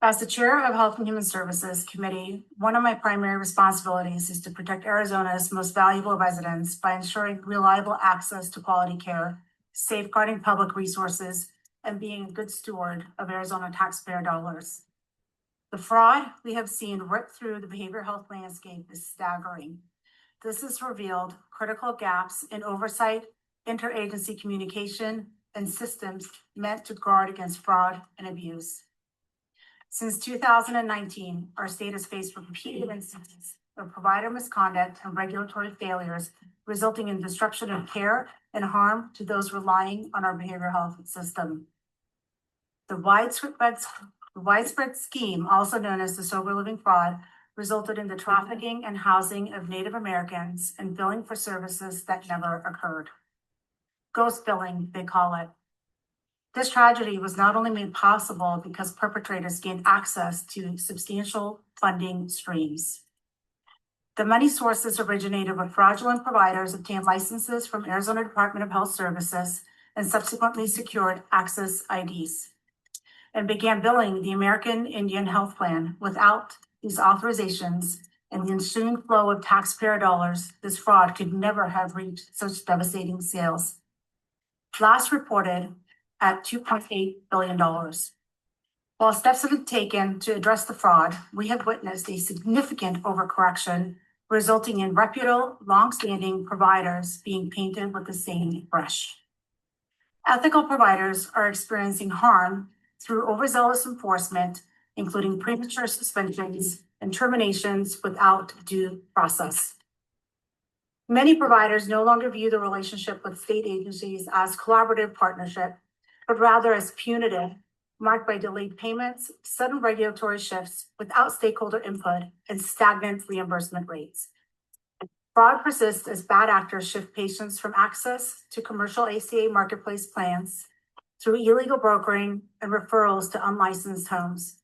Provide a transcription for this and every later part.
As the chair of Health and Human Services Committee, one of my primary responsibilities is to protect Arizona's most valuable residents by ensuring reliable access to quality care, safeguarding public resources, and being a good steward of Arizona taxpayer dollars. The fraud we have seen rip through the behavioral health landscape is staggering. This has revealed critical gaps in oversight, interagency communication, and systems meant to guard against fraud and abuse. Since 2019, our state has faced repeated instances of provider misconduct and regulatory failures, resulting in disruption of care and harm to those relying on our behavioral health system. The widespread scheme, also known as the sober living fraud, resulted in the trafficking and housing of Native Americans and billing for services that never occurred. Ghost billing, they call it. This tragedy was not only made possible because perpetrators gained access to substantial funding streams. The money sources originated when fraudulent providers obtained licenses from Arizona Department of Health Services and subsequently secured Ahcccs IDs and began billing the American Indian Health Plan without these authorizations and the ensuing flow of taxpayer dollars. This fraud could never have reached such devastating sales. Last reported at $2.8 billion. While steps have been taken to address the fraud, we have witnessed a significant overcorrection, resulting in reputable, long-standing providers being painted with the same brush. Ethical providers are experiencing harm through overzealous enforcement, including premature suspensions and terminations without due process. Many providers no longer view the relationship with state agencies as collaborative partnership, but rather as punitive, marked by delayed payments, sudden regulatory shifts without stakeholder input, and stagnant reimbursement rates. Fraud persists as bad actors shift patients from access to commercial ACA marketplace plans through illegal brokering and referrals to unlicensed homes.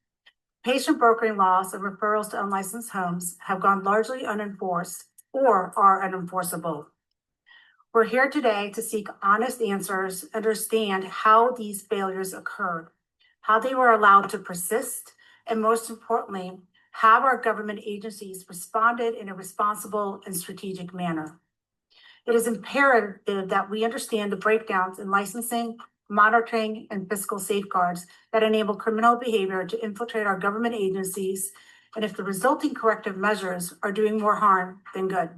Patient brokering laws and referrals to unlicensed homes have gone largely unenforced or are unenforceable. We're here today to seek honest answers, understand how these failures occurred, how they were allowed to persist, and most importantly, how our government agencies responded in a responsible and strategic manner. It is imperative that we understand the breakdowns in licensing, monitoring, and fiscal safeguards that enable criminal behavior to infiltrate our government agencies, and if the resulting corrective measures are doing more harm than good.